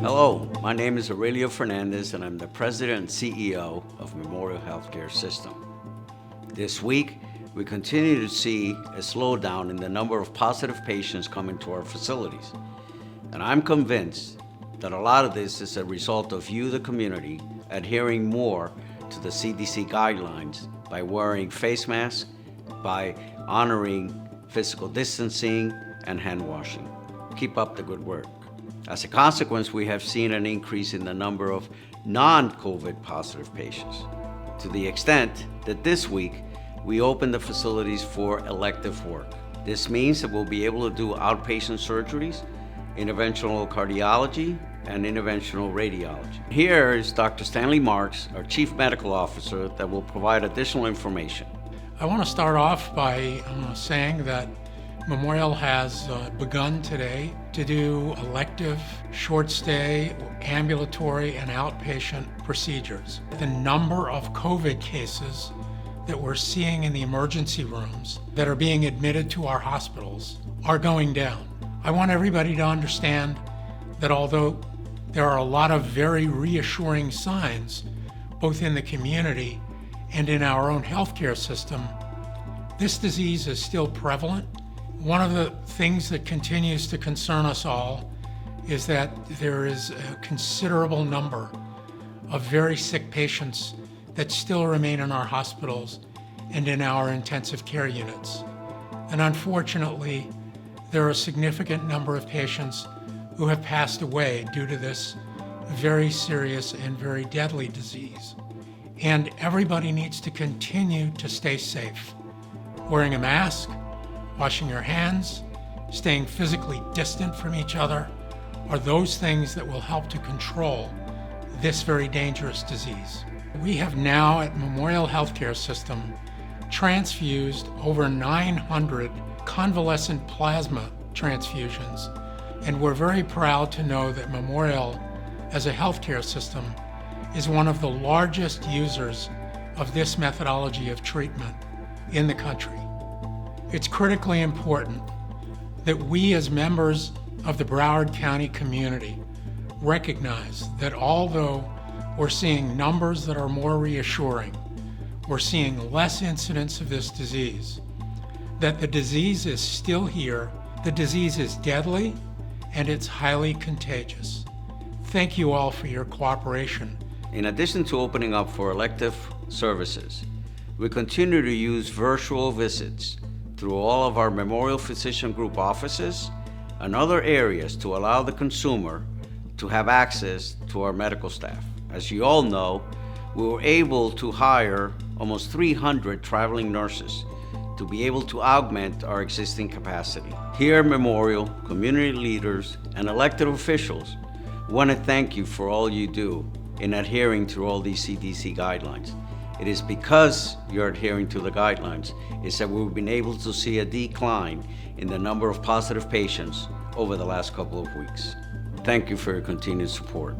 Hello, my name is Aurelio Fernandez and I'm the President and CEO of Memorial Healthcare System. This week, we continue to see a slowdown in the number of positive patients coming to our facilities. And I'm convinced that a lot of this is a result of you, the community, adhering more to the CDC guidelines by wearing face masks, by honoring physical distancing and hand washing. Keep up the good work. As a consequence, we have seen an increase in the number of non-COVID positive patients, to the extent that this week we opened the facilities for elective work. This means that we'll be able to do outpatient surgeries, interventional cardiology, and interventional radiology. Here is Dr. Stanley Marks, our Chief Medical Officer, that will provide additional information. I want to start off by saying that Memorial has begun today to do elective, short stay, ambulatory, and outpatient procedures. The number of COVID cases that we're seeing in the emergency rooms that are being admitted to our hospitals are going down. I want everybody to understand that although there are a lot of very reassuring signs, both in the community and in our own healthcare system, this disease is still prevalent. One of the things that continues to concern us all is that there is a considerable number of very sick patients that still remain in our hospitals and in our intensive care units. And unfortunately, there are a significant number of patients who have passed away due to this very serious and very deadly disease. And everybody needs to continue to stay safe. Wearing a mask, washing your hands, staying physically distant from each other are those things that will help to control this very dangerous disease. We have now at Memorial Healthcare System transfused over 900 convalescent plasma transfusions, and we're very proud to know that Memorial, as a healthcare system, is one of the largest users of this methodology of treatment in the country. It's critically important that we as members of the Broward County community recognize that although we're seeing numbers that are more reassuring, we're seeing less incidence of this disease, that the disease is still here, the disease is deadly, and it's highly contagious. Thank you all for your cooperation. In addition to opening up for elective services, we continue to use virtual visits through all of our Memorial Physician Group offices and other areas to allow the consumer to have access to our medical staff. As you all know, we were able to hire almost 300 traveling nurses to be able to augment our existing capacity. Here at Memorial, community leaders and elected officials want to thank you for all you do in adhering to all these CDC guidelines. It is because you're adhering to the guidelines is that we've been able to see a decline in the number of positive patients over the last couple of weeks. Thank you for your continued support.